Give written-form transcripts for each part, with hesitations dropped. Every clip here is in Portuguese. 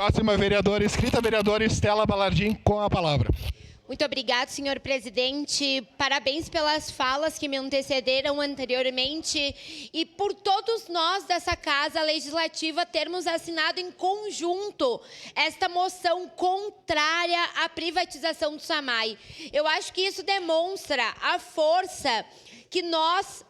Próxima vereadora inscrita, a vereadora Estela Balardim, com a palavra. Muito obrigado, senhor presidente. Parabéns pelas falas que me antecederam anteriormente e por todos nós dessa Casa Legislativa termos assinado em conjunto esta moção contrária à privatização do SAMAI. Eu acho que isso demonstra a força que nós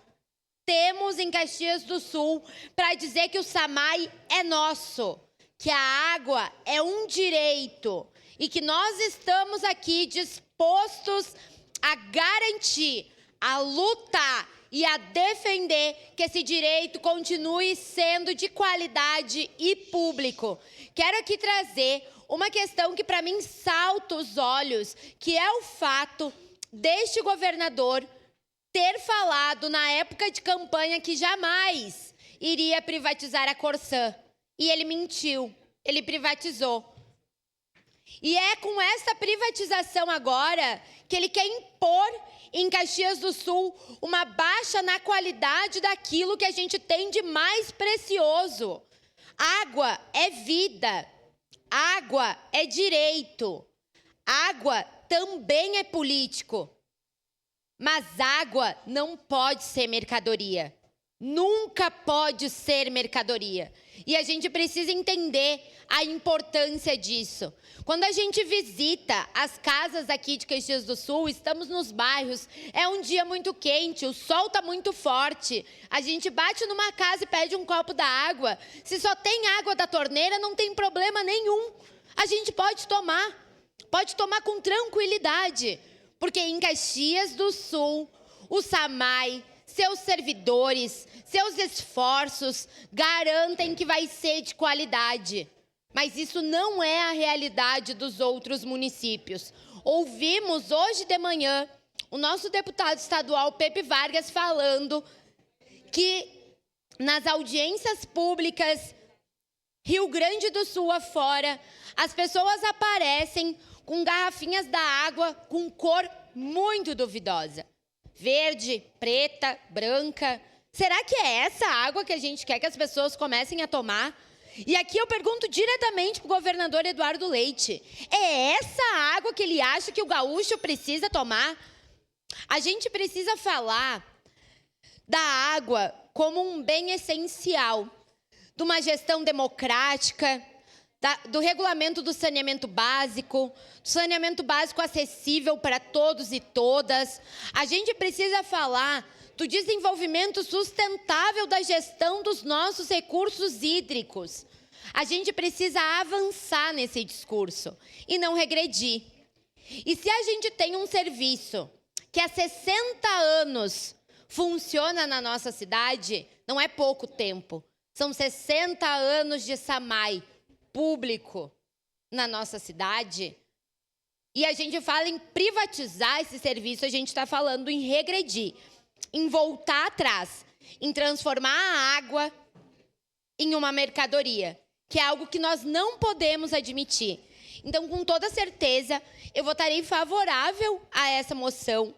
temos em Caxias do Sul para dizer que o SAMAI é nosso, que a água é um direito e que nós estamos aqui dispostos a garantir, a lutar e a defender que esse direito continue sendo de qualidade e público. Quero aqui trazer uma questão que para mim salta os olhos, que é o fato deste governador ter falado na época de campanha que jamais iria privatizar a Corsã. E ele mentiu, ele privatizou. E é com essa privatização agora que ele quer impor em Caxias do Sul uma baixa na qualidade daquilo que a gente tem de mais precioso. Água é vida, água é direito, água também é político. Mas água não pode ser mercadoria. Nunca pode ser mercadoria. E a gente precisa entender a importância disso. Quando a gente visita as casas aqui de Caxias do Sul, estamos nos bairros, é um dia muito quente, o sol está muito forte. A gente bate numa casa e pede um copo da água. Se só tem água da torneira, não tem problema nenhum. A gente pode tomar com tranquilidade. Porque em Caxias do Sul, o SAMAI, seus servidores, seus esforços garantem que vai ser de qualidade. Mas isso não é a realidade dos outros municípios. Ouvimos hoje de manhã o nosso deputado estadual, Pepe Vargas, falando que nas audiências públicas, Rio Grande do Sul afora, as pessoas aparecem com garrafinhas da água com cor muito duvidosa. Verde, preta, branca. Será que é essa água que a gente quer que as pessoas comecem a tomar? E aqui eu pergunto diretamente para o governador Eduardo Leite. É essa água que ele acha que o gaúcho precisa tomar? A gente precisa falar da água como um bem essencial, de uma gestão democrática, do regulamento do saneamento básico acessível para todos e todas. A gente precisa falar do desenvolvimento sustentável da gestão dos nossos recursos hídricos. A gente precisa avançar nesse discurso e não regredir. E se a gente tem um serviço que há 60 anos funciona na nossa cidade, não é pouco tempo. São 60 anos de SAMAI público na nossa cidade, e a gente fala em privatizar esse serviço, a gente está falando em regredir, em voltar atrás, em transformar a água em uma mercadoria, que é algo que nós não podemos admitir. Então, com toda certeza, eu votarei favorável a essa moção,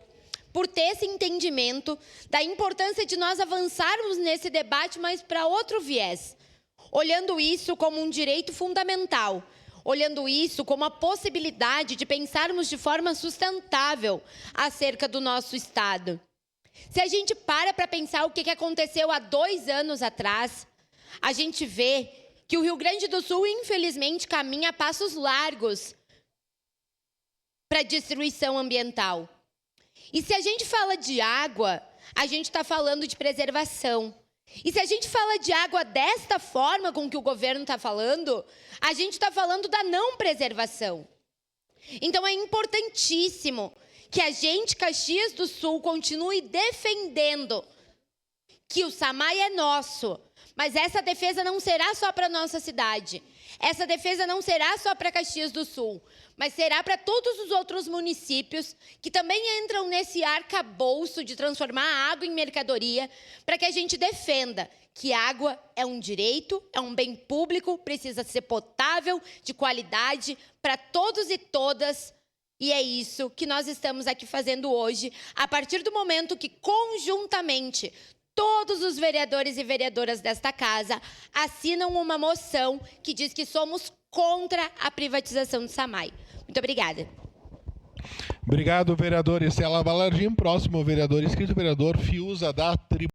por ter esse entendimento da importância de nós avançarmos nesse debate, mas para outro viés, olhando isso como um direito fundamental, olhando isso como a possibilidade de pensarmos de forma sustentável acerca do nosso Estado. Se a gente para pensar o que aconteceu há 2 anos atrás, a gente vê que o Rio Grande do Sul, infelizmente, caminha a passos largos para a destruição ambiental. E se a gente fala de água, a gente está falando de preservação. E se a gente fala de água desta forma com que o governo está falando, a gente está falando da não preservação. Então é importantíssimo que a gente, Caxias do Sul, continue defendendo que o SAMAI é nosso, mas essa defesa não será só para a nossa cidade. Essa defesa não será só para Caxias do Sul, mas será para todos os outros municípios que também entram nesse arcabouço de transformar a água em mercadoria, para que a gente defenda que água é um direito, é um bem público, precisa ser potável, de qualidade, para todos e todas. E é isso que nós estamos aqui fazendo hoje, a partir do momento que, conjuntamente, todos os vereadores e vereadoras desta casa assinam uma moção que diz que somos contra a privatização do SAMAI. Muito obrigada. Obrigado, vereador Estela Balardim. Próximo vereador inscrito, vereador Fiuza da Tribuna.